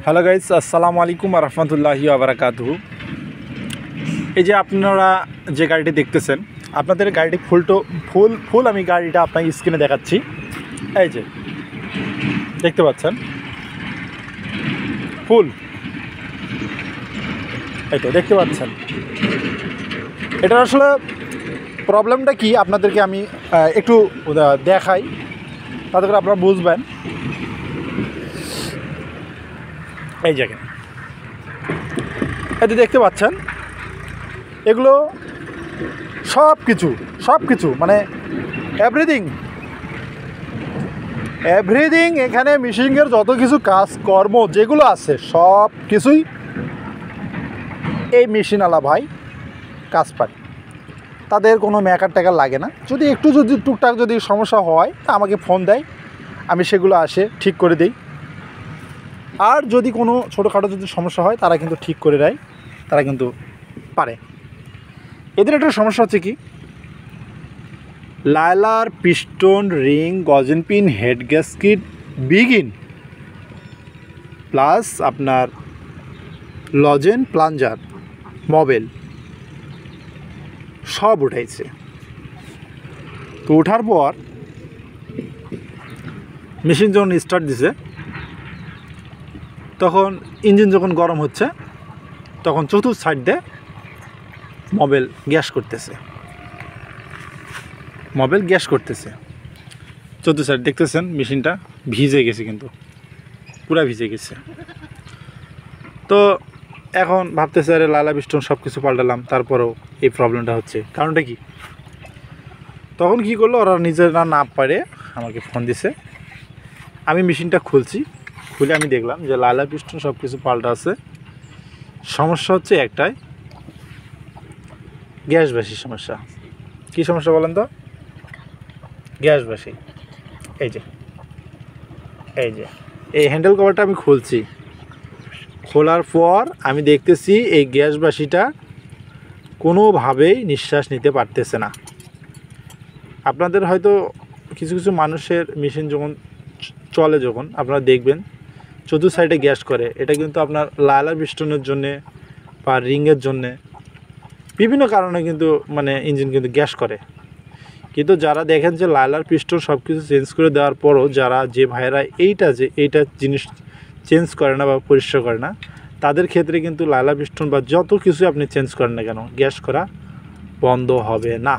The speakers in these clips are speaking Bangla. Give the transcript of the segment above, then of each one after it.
হ্যালো গাইস, আসসালামু আলাইকুম ওয়া রাহমাতুল্লাহি ওয়া বারাকাতুহু। এই যে আপনারা যে গাড়িটি দেখতেছেন, আপনাদের গাড়িটি ফুল আমি গাড়িটা আপনাকে স্ক্রিনে দেখাচ্ছি। এই যে দেখতে পাচ্ছেন ফুল, এই তো দেখতে পাচ্ছেন। এটা আসলে প্রবলেমটা কি আপনাদেরকে আমি একটু দেখাই, তাতে করে আপনারা বুঝবেন। এই জায়গায় এই যে দেখতে পাচ্ছেন, এগুলো সব কিছু মানে এভরিথিং এখানে মেশিনের যত কিছু কাজকর্ম যেগুলো আছে সব কিছুই এই মেশিনওয়ালা ভাই কাজ পারে। তাদের কোনো মেকার টেকার লাগে না। যদি টুকটাক যদি সমস্যা হয় তা আমাকে ফোন দেয়, আমি সেগুলো ঠিক করে দিই। আর যদি কোনো ছোটোখাটো যদি সমস্যা হয় তারা কিন্তু ঠিক করে দেয়, তারা কিন্তু পারে। এদের একটা সমস্যা হচ্ছে কি, লাইলার, piston, ring, gudgeon pin, head gasket, big end plus আপনার লজেন, প্লাঞ্জার, মবেল সব উঠাইছে। তো ওঠার পর মেশিন যখন স্টার্ট দিছে, তখন ইঞ্জিন যখন গরম হচ্ছে, তখন চতুর্থ সাইড দিয়ে মবেল গ্যাস করতেছে। চতুর্থ সাইড দেখতেছেন মেশিনটা ভিজে গেছে, কিন্তু পুরা ভিজে গেছে। তো এখন ভাবতেছে আরে লালা পিস্টন সব কিছু পাল্টালাম, তারপরেও এই প্রবলেমটা হচ্ছে, কারণটা কি? তখন কি করলো, ওরা নিজেরা না পারে আমাকে ফোন দিছে। আমি মেশিনটা খুলে আমি দেখলাম যে লালা পিস্টন সব কিছু পাল্টা আছে। সমস্যা হচ্ছে একটাই, গ্যাস বাসির সমস্যা। কী সমস্যা বলেন তো? গ্যাস বাসি। এই যে এই হ্যান্ডেল কভারটা আমি খুলছি, খোলার পর আমি দেখতেছি এই গ্যাস বাসিটা কোনোভাবেই নিঃশ্বাস নিতে পারতেছে না। আপনাদের হয়তো কিছু মানুষের মেশিন যখন চলে, যখন আপনারা দেখবেন চতুর্থ সাইডে গ্যাস করে, এটা কিন্তু আপনার লাইলার পিস্টনের জন্যে বা রিংয়ের জন্যে বিভিন্ন কারণে কিন্তু মানে ইঞ্জিন কিন্তু গ্যাস করে। কিন্তু যারা দেখেন যে লাইলার পিস্টন সব কিছু চেঞ্জ করে দেওয়ার পরও যে ভাইয়েরা এইটা জিনিস চেঞ্জ করে না বা পরিষ্কার করে না, তাদের ক্ষেত্রে কিন্তু লাইলার পিস্টন বা যত কিছু আপনি চেঞ্জ করেন না কেন, গ্যাস করা বন্ধ হবে না।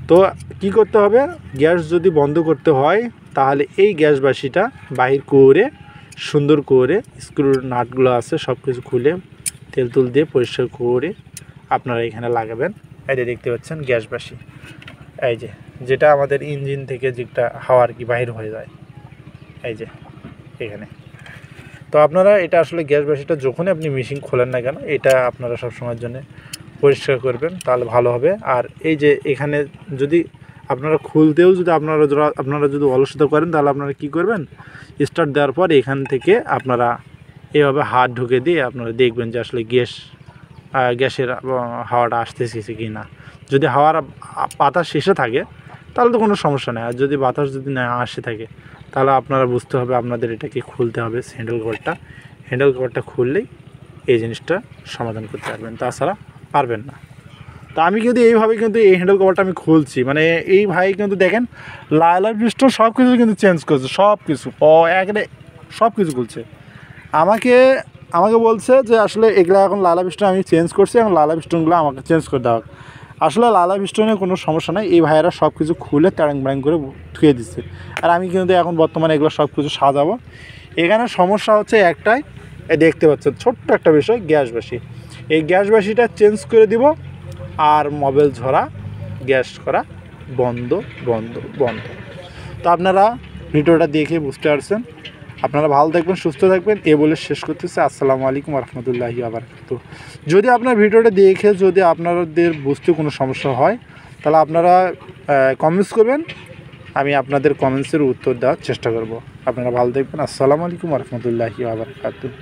তো কি করতে হবে, গ্যাস যদি বন্ধ করতে হয় তাহলে এই গ্যাস বাসিটা বাহির করে সুন্দর করে স্ক্রুর নাটগুলো আছে সব কিছু খুলে তেল দিয়ে পরিষ্কার করে আপনারা এখানে লাগাবেন। এই যে দেখতে পাচ্ছেন গ্যাস বাসি, এই যে যেটা আমাদের ইঞ্জিন থেকে যেটা হাওয়া আর কি বাহির হয়ে যায়, এই যে এখানে। তো আপনারা এটা আসলে গ্যাস বাসিটা যখনই আপনি মেশিন খোলেন না কেন, এটা আপনারা সবসময়ের জন্য পরিষ্কার করবেন, তাহলে ভালো হবে। আর এই যে এখানে যদি আপনারা খুলতেও যদি আপনারা যদি অলসতা করেন, তাহলে আপনারা কি করবেন, স্টার্ট দেওয়ার পর এখান থেকে আপনারা এভাবে হাত ঢুকে দিয়ে আপনারা দেখবেন যে আসলে গ্যাসের হাওয়াটা আসতেছে কি না। যদি হাওয়ার বাতাস শেষে থাকে তাহলে তো কোনো সমস্যা নেই, আর যদি বাতাস যদি না আসে থাকে তাহলে আপনারা বুঝতে হবে আপনাদের এটাকে খুলতে হবে। হ্যান্ডেল কভারটা খুললেই এই জিনিসটা সমাধান করতে পারবেন, তাছাড়া পারবেন না। তো আমি কিন্তু এইভাবে কিন্তু এই হ্যান্ডেল কভারটা আমি খুলছি, মানে এই ভাই কিন্তু দেখেন লাইলার পিস্টন সব কিছু কিন্তু চেঞ্জ করছে, সব কিছু খুলছে। আমাকে বলছে যে আসলে এগুলো এখন লালা পিস্টন আমি চেঞ্জ করছি, এবং লালা পিস্টনগুলো আমাকে চেঞ্জ করে দেওয়া। আসলে লালা পিস্টনের কোনো সমস্যা নাই, এই ভাইয়েরা সব কিছু খুলে ট্যাং করে ধুয়ে দিচ্ছে। আর আমি কিন্তু এখন বর্তমানে এগুলো সব কিছু সাজাবো। এখানে সমস্যা হচ্ছে একটাই, দেখতে পাচ্ছেন ছোট্ট একটা বিষয়, গ্যাস বাসি। এই গ্যাস বাসিটা চেঞ্জ করে দিব, আর মোবাইল ঝরা, গ্যাস করা বন্ধ। তো আপনারা ভিডিওটা দেখে বুঝতে পারছেন। আপনারা ভালো থাকবেন, সুস্থ থাকবেন, এ বলে শেষ করতেছে। আসসালামু আলাইকুম ওয়া রাহমাতুল্লাহি ওয়া বারাকাতুহু। যদি আপনার ভিডিওটা দেখে যদি আপনাদের বুঝতে কোনো সমস্যা হয়, তাহলে আপনারা কমেন্টস করবেন, আমি আপনাদের কমেন্টসের উত্তর দেওয়ার চেষ্টা করব। আপনারা ভালো থাকবেন। আসসালামু আলাইকুম ওয়া রাহমাতুল্লাহি ওয়া বারাকাতুহু।